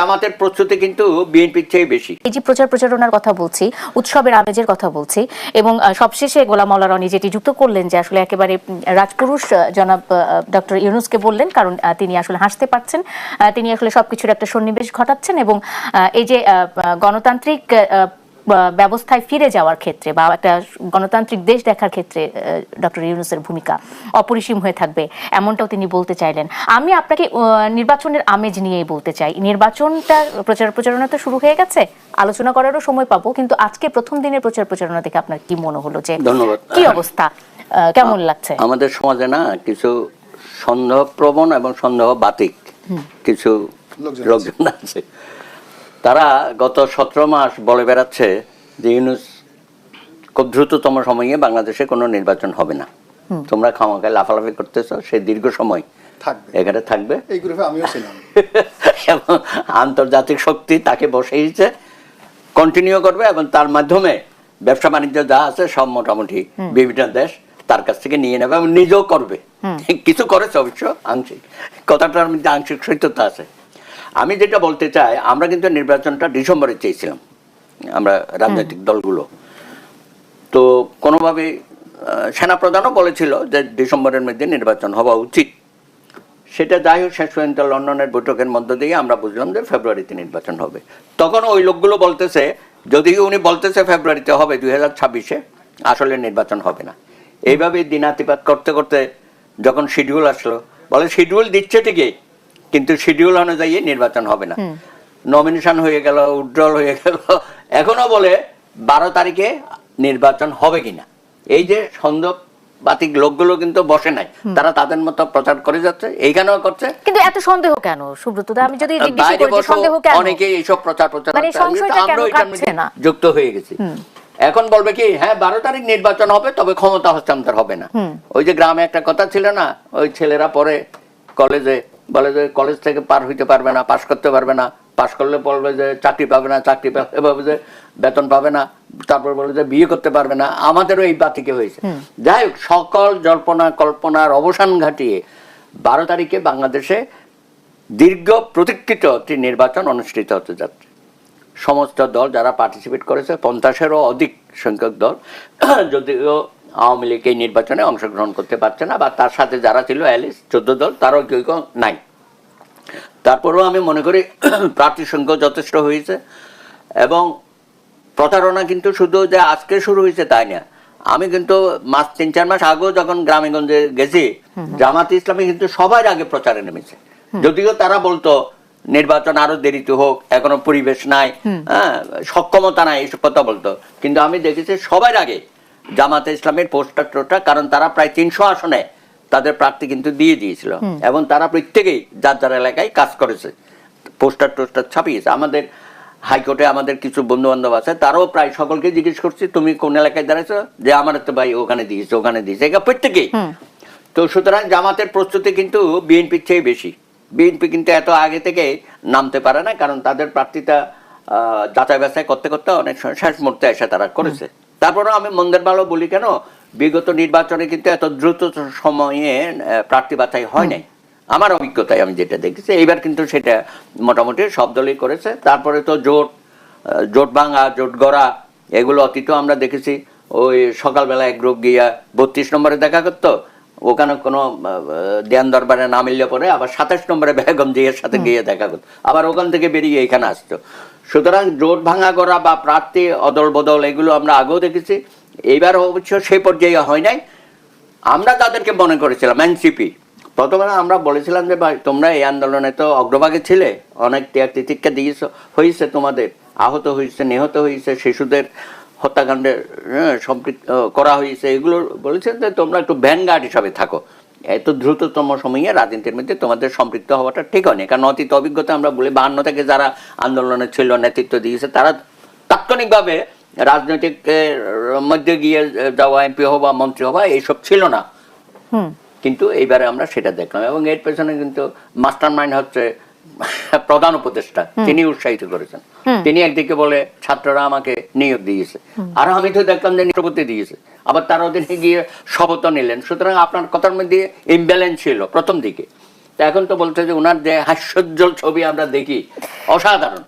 জামাতের প্রস্তুতি কিন্তু বিএনপির চেয়ে বেশি। এই যে প্রচারণার কথা বলছি, উৎসবের আমেজের কথা বলছি, এবং সবশেষে গোলাম মাওলা রনি যেটি যুক্ত করলেন যে আসলে একেবারে রাজপুরুষ জনাব ডক্টর ইউনূসকে বললেন, কারণ তিনি আসলে হাসতে পারছেন, তিনি আসলে সবকিছুর একটা সন্নিবেশ ঘটাচ্ছেন, এবং এই যে গণতান্ত্রিক ব্যবস্থায় ফিরে যাওয়ার ক্ষেত্রে বা একটা গণতান্ত্রিক দেশ দেখার ক্ষেত্রে ডক্টর ইউনূসের ভূমিকা অপরিসীম হয়ে থাকবে, এমনটাও তিনি বলতে চাইলেন। আমি আপনাকে নির্বাচনের আমেজ নিয়েই বলতে চাই। নির্বাচনটা প্রচারণা তো শুরু হয়ে গেছে, আলোচনা করারও সময় পাবো, কিন্তু আজকে প্রথম দিনের প্রচারণা দেখে আপনার কি মনে হলো, যে কি অবস্থা, কেমন লাগছে? আমাদের সমাজে না কিছু সন্দেহপ্রবণ এবং সন্দেহ বাতিক কিছু লোকজন আছে, তারা গত 17 মাস বলে বেড়াচ্ছে যে ইউনূস খুব দ্রুততম সময়ে বাংলাদেশে কোনো নির্বাচন হবে না। তোমরা খামাখায় লাফালাফি করতেছো, সে দীর্ঘ সময় এখানে থাকবে। এই গ্রুপে আমিও ছিলাম। এবং আন্তর্জাতিক শক্তি তাকে বসেইছে, কন্টিনিউ করবে, এবং তার মাধ্যমে ব্যবসা বাণিজ্য যা আছে সব মোটামুটি বিভিন্ন দেশ তার কাছ থেকে নিয়ে নেবে এবং নিজেও করবে। কিছু করেছে অবশ্য আংশিক, কথাটার মধ্যে আংশিক সত্যতা আছে। আমি যেটা বলতে চাই, আমরা কিন্তু নির্বাচনটা ডিসেম্বরে চেয়েছিলাম, আমরা রাজনৈতিক দলগুলো। তো কোনোভাবে সেনাপ্রধানও বলেছিল যে ডিসেম্বরের মধ্যে নির্বাচন হওয়া উচিত। সেটা যাই হোক, শেষ পর্যন্ত লন্ডনের বৈঠকের মধ্য দিয়ে আমরা বুঝলাম যে ফেব্রুয়ারিতে নির্বাচন হবে। তখন ওই লোকগুলো বলতেছে, যদিও উনি বলতেছে ফেব্রুয়ারিতে হবে 2026-এ, আসলে নির্বাচন হবে না। এইভাবে দিনাতিপাত করতে করতে যখন শিডিউল আসলো, বলে শিডিউল দিচ্ছে ঠিকই, কিন্তু শিডিউল অনুযায়ী নির্বাচন হবে না। নমিনেশন হয়ে গেল, উইথড্রল হয়ে গেল, এখনো বলে 12 তারিখে নির্বাচন হবে কিনা। এই যে সন্দেহবাতিক লোকগুলো কিন্তু বসে নাই, তারা তাদের মতো প্রচার করে যাচ্ছে, এইখানেও করছে। কিন্তু এত সন্দেহ কেন সুব্রত দা? আমি যদি জিজ্ঞেস করি সন্দেহ কেন? অনেকে এইসব প্রচার মানে সংশয়টা কেন কাটছে না? যুক্ত হয়ে গেছি। এখন বলবে কি, হ্যাঁ 12 তারিখ নির্বাচন হবে, তবে ক্ষমতা হস্তান্তর হবে না। ওই যে গ্রামে একটা কথা ছিল না, ওই ছেলেরা পরে কলেজে বলে যে কলেজ থেকে পার হইতে পারবে না, পাশ করতে পারবে না, পাশ করলে বলবে যে চাকরি পাবে না, চাকরি পাবে যে বেতন পাবে না, তারপর বলবে যে বিয়ে করতে পারবে না। আমাদেরও এই বাতিকে হয়েছে। যাই হোক, সকল জল্পনা কল্পনার অবসান ঘটিয়ে 12 তারিখে বাংলাদেশে দীর্ঘ প্রতীক্ষিত একটি নির্বাচন অনুষ্ঠিত হতে যাচ্ছে। সমস্ত দল যারা পার্টিসিপেট করেছে, 50-এরও অধিক সংখ্যক দল, যদিও আওয়ামী লীগ এই নির্বাচনে অংশগ্রহণ করতে পারছে না, বা তার সাথে যারা ছিল 14 দল, তারও কেউ নাই। তারপরেও আমি মনে করি প্রার্থী সংখ্যা যথেষ্ট হয়েছে, এবং প্রতারণা কিন্তু শুধু যে আজকে শুরু হয়েছে তাই না। আমি কিন্তু 3-4 মাস আগেও যখন গ্রামেগঞ্জে গেছি, জামাত ইসলামী কিন্তু সবার আগে প্রচারে নেমেছে। যদিও তারা বলতো নির্বাচন আরো দেরিতে হোক, এখনো পরিবেশ নাই, সক্ষমতা নাই, এইসব কথা বলতো, কিন্তু আমি দেখেছি সবার আগে জামাতে ইসলামের পোস্টার টোস্টার, কারণ তারা প্রায় 300 আসনে তাদের প্রার্থী কিন্তু দিয়ে দিয়েছিল, এবং তারা প্রত্যেকেই যার যার এলাকায় কাজ করেছে, পোস্টার টোস্টার ছাপিয়েছে। আমাদের হাইকোর্টে আমাদের কিছু বন্ধু বান্ধব আছে, তারাও প্রায় সকলকে জিজ্ঞেস করছি তুমি কোন এলাকায় দাঁড়াইছো, যে আমার তো ভাই ওখানে দিয়েছে, ওখানে দিয়েছে, এটা প্রত্যেকেই। তো সুতরাং জামাতের প্রস্তুতি কিন্তু বিএনপির চেয়ে বেশি। বিএনপি কিন্তু এত আগে থেকে নামতে পারে না, কারণ তাদের প্রার্থীটা যাচাই বাছাই করতে করতে অনেক শেষ মুহূর্তে এসে তারা করেছে। তারপরেও আমি মন্দের ভালো বলি কেন, বিগত নির্বাচনে কিন্তু এত দ্রুত সময়ে প্রার্থী বাছাই হয় নাই, আমার অভিজ্ঞতায় আমি যেটা দেখেছি। এইবার কিন্তু সেটা মোটামুটি সব দলই করেছে। তারপরে তো জোট ভাঙা, জোট গড়া, এগুলো অতীতেও আমরা দেখেছি। ওই সকালবেলা এক গ্রুপ গিয়া 32 নম্বরে দেখা করতো, ওখানে কোনো ধ্যান দরবারে না মিললে পরে আবার 27 নম্বরে বেগম জিয়ার সাথে গিয়ে দেখা করতো, আবার ওখান থেকে বেরিয়ে এখানে আসতো। সুতরাং জোট ভাঙা করা বা প্রার্থী অদল বদল, এগুলো আমরা আগেও দেখেছি। এইবার অবশ্য সেই পর্যায়ে হয় নাই। আমরা তাদেরকে মনে করেছিলাম এনসিপি, প্রথমে আমরা বলেছিলাম যে ভাই তোমরা এই আন্দোলনে তো অগ্রভাগে ছিলে, অনেক ত্যাগ তিতিক্ষা দিয়েছ, হয়েছে, তোমাদের আহত হয়েছে, নিহত হয়েছে, শিশুদের হত্যাকাণ্ডে সম্পৃক্ত করা হয়েছে, এগুলো বলেছেন যে তোমরা একটু ভ্যানগার্ড হিসাবে থাকো, এত দ্রুততম সময়ে রাজনীতির মধ্যে তোমাদের সম্পৃক্ত হওয়াটা ঠিক হয়নি। কারণ অতীত অভিজ্ঞতা আমরা বলি 52 থেকে যারা আন্দোলনে ছিল, নেতৃত্ব দিয়েছে, তারা তাৎক্ষণিকভাবে রাজনৈতিক মধ্যে গিয়ে যাওয়া, এমপি হওয়া, মন্ত্রী হওয়া, এইসব ছিল না। কিন্তু এইবারে আমরা সেটা দেখলাম, এবং এর পেছনে কিন্তু মাস্টার মাইন্ড হচ্ছে প্রধান উপদেষ্টা, তিনি উৎসাহিত করেছেন। তিনি একদিকে বলে ছাত্ররা আমাকে নিয়োগ দিয়েছে, আর আমি তো দেখলাম যে রাষ্ট্রপতি দিয়েছে, আবার তার অধীনে গিয়ে শপথ নিলেন। সুতরাং আপনার কথার মধ্যে ইমব্যালেন্স ছিল প্রথম দিকে, তো এখন তো বলছে যে ওনার যে হাস্যোজ্জ্বল ছবি আমরা দেখি অসাধারণ।